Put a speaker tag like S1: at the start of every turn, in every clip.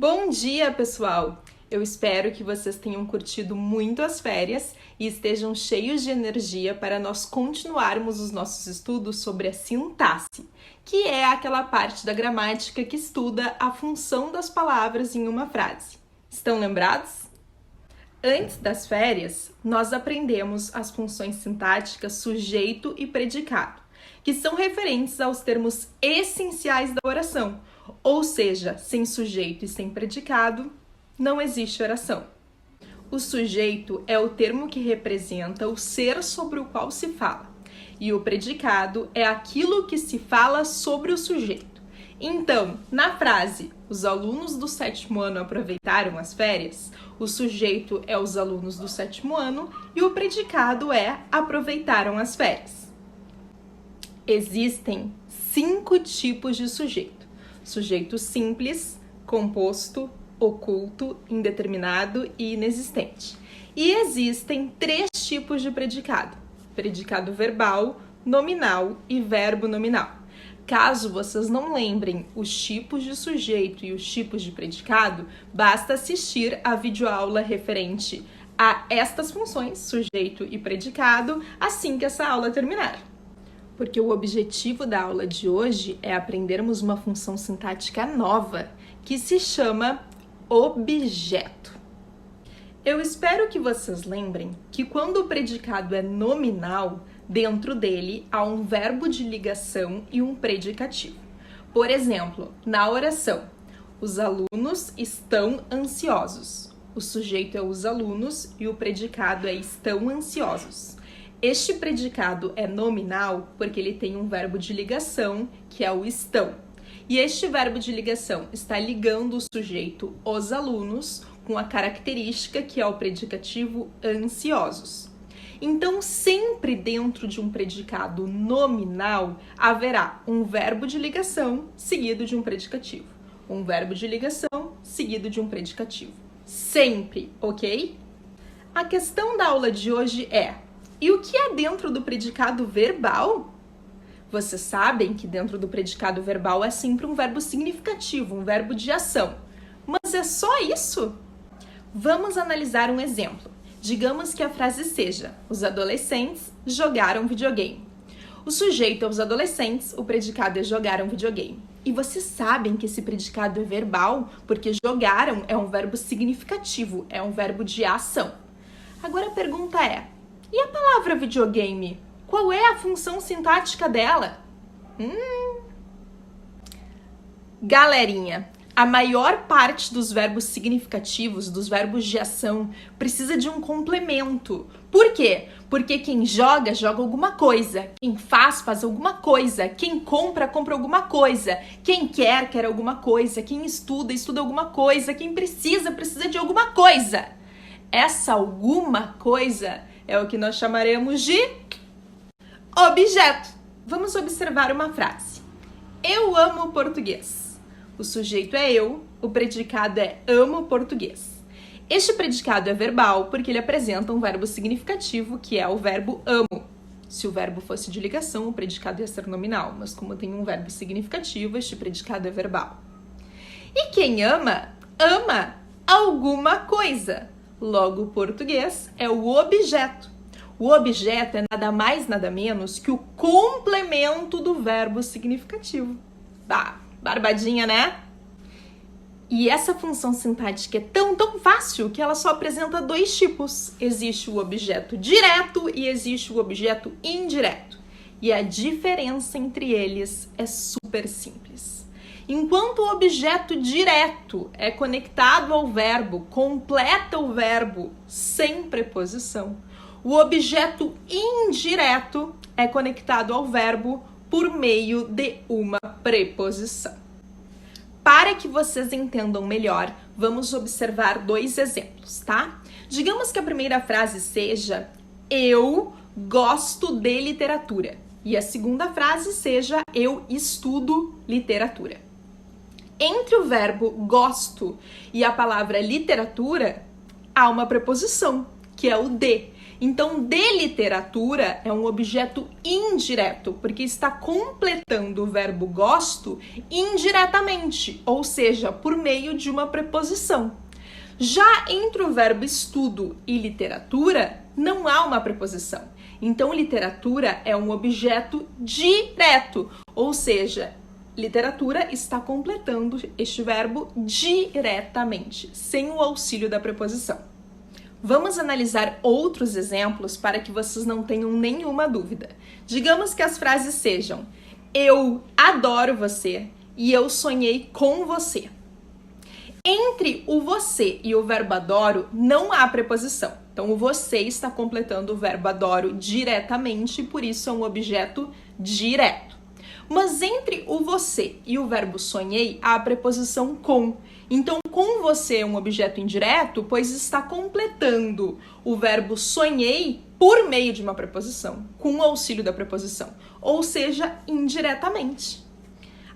S1: Bom dia, pessoal! Eu espero que vocês tenham curtido muito as férias e estejam cheios de energia para nós continuarmos os nossos estudos sobre a sintaxe, que é aquela parte da gramática que estuda a função das palavras em uma frase. Estão lembrados? Antes das férias, nós aprendemos as funções sintáticas sujeito e predicado, que são referentes aos termos essenciais da oração, ou seja, sem sujeito e sem predicado, não existe oração. O sujeito é o termo que representa o ser sobre o qual se fala, e o predicado é aquilo que se fala sobre o sujeito. Então, na frase, os alunos do 7º ano aproveitaram as férias, o sujeito é os alunos do 7º ano e o predicado é aproveitaram as férias. Existem 5 tipos de sujeito: sujeito simples, composto, oculto, indeterminado e inexistente. E existem 3 tipos de predicado: predicado verbal, nominal e verbo nominal. Caso vocês não lembrem os tipos de sujeito e os tipos de predicado, basta assistir a videoaula referente a estas funções, sujeito e predicado, assim que essa aula terminar. Porque o objetivo da aula de hoje é aprendermos uma função sintática nova, que se chama objeto. Eu espero que vocês lembrem que quando o predicado é nominal, dentro dele há um verbo de ligação e um predicativo. Por exemplo, na oração, os alunos estão ansiosos. O sujeito é os alunos e o predicado é estão ansiosos. Este predicado é nominal porque ele tem um verbo de ligação, que é o estão. E este verbo de ligação está ligando o sujeito, os alunos, com a característica que é o predicativo ansiosos. Então, sempre dentro de um predicado nominal, haverá um verbo de ligação seguido de um predicativo. Um verbo de ligação seguido de um predicativo. Sempre, ok? A questão da aula de hoje é: e o que é dentro do predicado verbal? Vocês sabem que dentro do predicado verbal é sempre um verbo significativo, um verbo de ação. Mas é só isso? Vamos analisar um exemplo. Digamos que a frase seja: os adolescentes jogaram videogame. O sujeito é os adolescentes, o predicado é jogaram videogame. E vocês sabem que esse predicado é verbal, porque jogaram é um verbo significativo, é um verbo de ação. Agora a pergunta é: e a palavra videogame? Qual é a função sintática dela? Galerinha, a maior parte dos verbos significativos, dos verbos de ação, precisa de um complemento. Por quê? Porque quem joga, joga alguma coisa. Quem faz, faz alguma coisa. Quem compra, compra alguma coisa. Quem quer, quer alguma coisa. Quem estuda, estuda alguma coisa. Quem precisa, precisa de alguma coisa. Essa alguma coisa é o que nós chamaremos de objeto. Vamos observar uma frase. Eu amo português. O sujeito é eu, o predicado é amo português. Este predicado é verbal porque ele apresenta um verbo significativo, que é o verbo amo. Se o verbo fosse de ligação, o predicado ia ser nominal, mas como tem um verbo significativo, este predicado é verbal. E quem ama, ama alguma coisa. Logo, o português é o objeto. O objeto é nada mais, nada menos que o complemento do verbo significativo. Barbadinha, né? E essa função sintática é tão fácil que ela só apresenta 2 tipos. Existe o objeto direto e existe o objeto indireto. E a diferença entre eles é super simples. Enquanto o objeto direto é conectado ao verbo, completa o verbo sem preposição, o objeto indireto é conectado ao verbo por meio de uma preposição. Para que vocês entendam melhor, vamos observar 2 exemplos, tá? Digamos que a primeira frase seja: eu gosto de literatura. E a segunda frase seja: eu estudo literatura. Entre o verbo gosto e a palavra literatura, há uma preposição, que é o de. Então, de literatura é um objeto indireto, porque está completando o verbo gosto indiretamente, ou seja, por meio de uma preposição. Já entre o verbo estudo e literatura, não há uma preposição. Então, literatura é um objeto direto, ou seja, literatura está completando este verbo diretamente, sem o auxílio da preposição. Vamos analisar outros exemplos para que vocês não tenham nenhuma dúvida. Digamos que as frases sejam: eu adoro você e eu sonhei com você. Entre o você e o verbo adoro não há preposição. Então, o você está completando o verbo adoro diretamente, por isso é um objeto direto. Mas entre o você e o verbo sonhei há a preposição com. Então, com você é um objeto indireto, pois está completando o verbo sonhei por meio de uma preposição, com o auxílio da preposição, ou seja, indiretamente.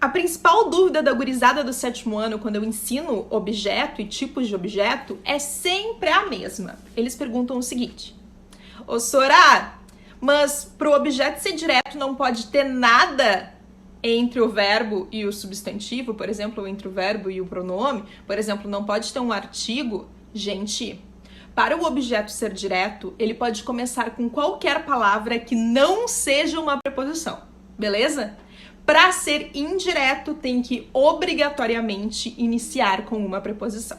S1: A principal dúvida da gurizada do 7º ano, quando eu ensino objeto e tipos de objeto, é sempre a mesma. Eles perguntam o seguinte: ô Sorá, mas para o objeto ser direto não pode ter nada entre o verbo e o substantivo, por exemplo, ou entre o verbo e o pronome? Por exemplo, não pode ter um artigo? Gente, para o objeto ser direto, ele pode começar com qualquer palavra que não seja uma preposição, beleza? Para ser indireto, tem que obrigatoriamente iniciar com uma preposição.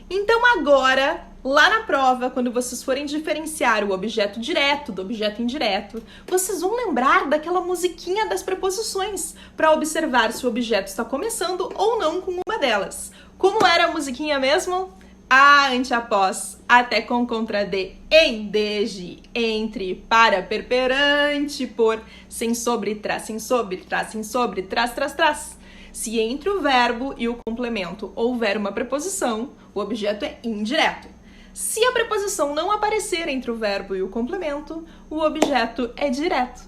S1: Então agora, lá na prova, quando vocês forem diferenciar o objeto direto do objeto indireto, vocês vão lembrar daquela musiquinha das preposições para observar se o objeto está começando ou não com uma delas. Como era a musiquinha mesmo? A, ante, após, até, com, contra, de, em, desde, entre, para, perante, por, sem, sobre, trás, sem, sobre, trás, sem, sobre, trás, trás, trás. Se entre o verbo e o complemento houver uma preposição, o objeto é indireto. Se a preposição não aparecer entre o verbo e o complemento, o objeto é direto.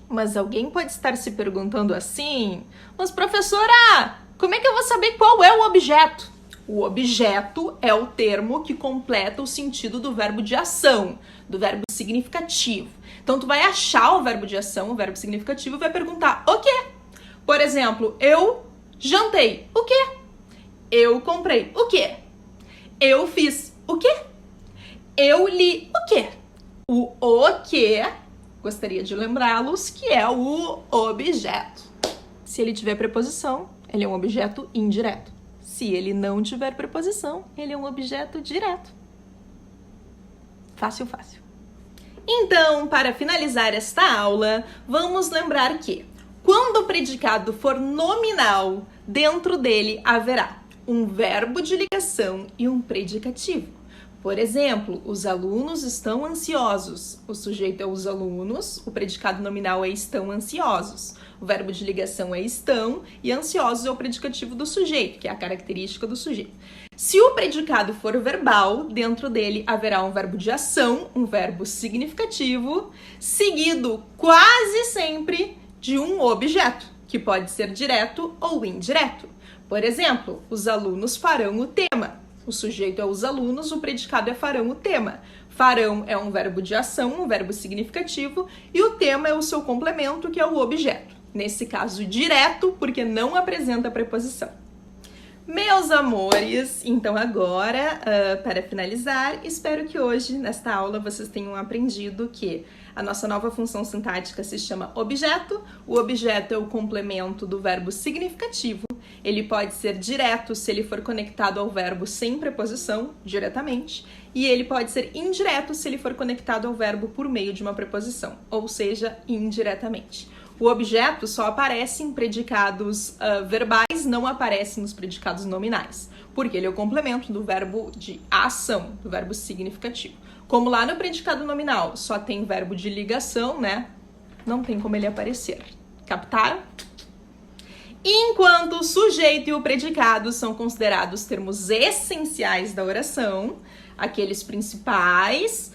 S1: Mas alguém pode estar se perguntando assim: mas professora, como é que eu vou saber qual é o objeto? O objeto é o termo que completa o sentido do verbo de ação, do verbo significativo. Então, tu vai achar o verbo de ação, o verbo significativo, e vai perguntar o quê? Por exemplo, eu jantei. O quê? Eu comprei. O quê? Eu fiz. O quê? Eu li. O quê? O quê, gostaria de lembrá-los que é o objeto. Se ele tiver preposição, ele é um objeto indireto. Se ele não tiver preposição, ele é um objeto direto. Fácil, fácil. Então, para finalizar esta aula, vamos lembrar que quando o predicado for nominal, dentro dele haverá um verbo de ligação e um predicativo. Por exemplo, os alunos estão ansiosos. O sujeito é os alunos, o predicado nominal é estão ansiosos. O verbo de ligação é estão e ansiosos é o predicativo do sujeito, que é a característica do sujeito. Se o predicado for verbal, dentro dele haverá um verbo de ação, um verbo significativo, seguido quase sempre de um objeto, que pode ser direto ou indireto. Por exemplo, os alunos farão o tema. O sujeito é os alunos, o predicado é farão o tema. Farão é um verbo de ação, um verbo significativo, e o tema é o seu complemento, que é o objeto. Nesse caso, direto, porque não apresenta preposição. Meus amores, então agora, para finalizar, espero que hoje, nesta aula, vocês tenham aprendido que a nossa nova função sintática se chama objeto. O objeto é o complemento do verbo significativo. Ele pode ser direto se ele for conectado ao verbo sem preposição, diretamente, e ele pode ser indireto se ele for conectado ao verbo por meio de uma preposição, ou seja, indiretamente. O objeto só aparece em predicados verbais, não aparece nos predicados nominais, porque ele é o complemento do verbo de ação, do verbo significativo. Como lá no predicado nominal só tem verbo de ligação, né? Não tem como ele aparecer. Captaram? Enquanto o sujeito e o predicado são considerados termos essenciais da oração, aqueles principais,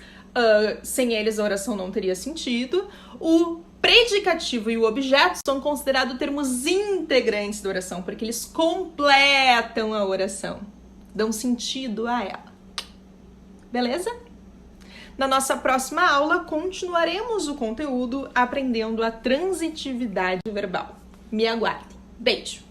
S1: sem eles a oração não teria sentido, o predicativo e o objeto são considerados termos integrantes da oração, porque eles completam a oração, dão sentido a ela. Beleza? Na nossa próxima aula, continuaremos o conteúdo aprendendo a transitividade verbal. Me aguardem. Beijo!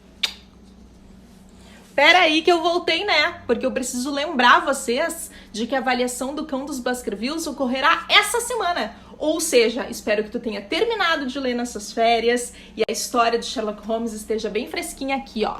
S1: Pera aí que eu voltei, né? Porque eu preciso lembrar vocês de que a avaliação do Cão dos Baskervilles ocorrerá essa semana. Ou seja, espero que tu tenha terminado de ler nessas férias e a história de Sherlock Holmes esteja bem fresquinha aqui, ó.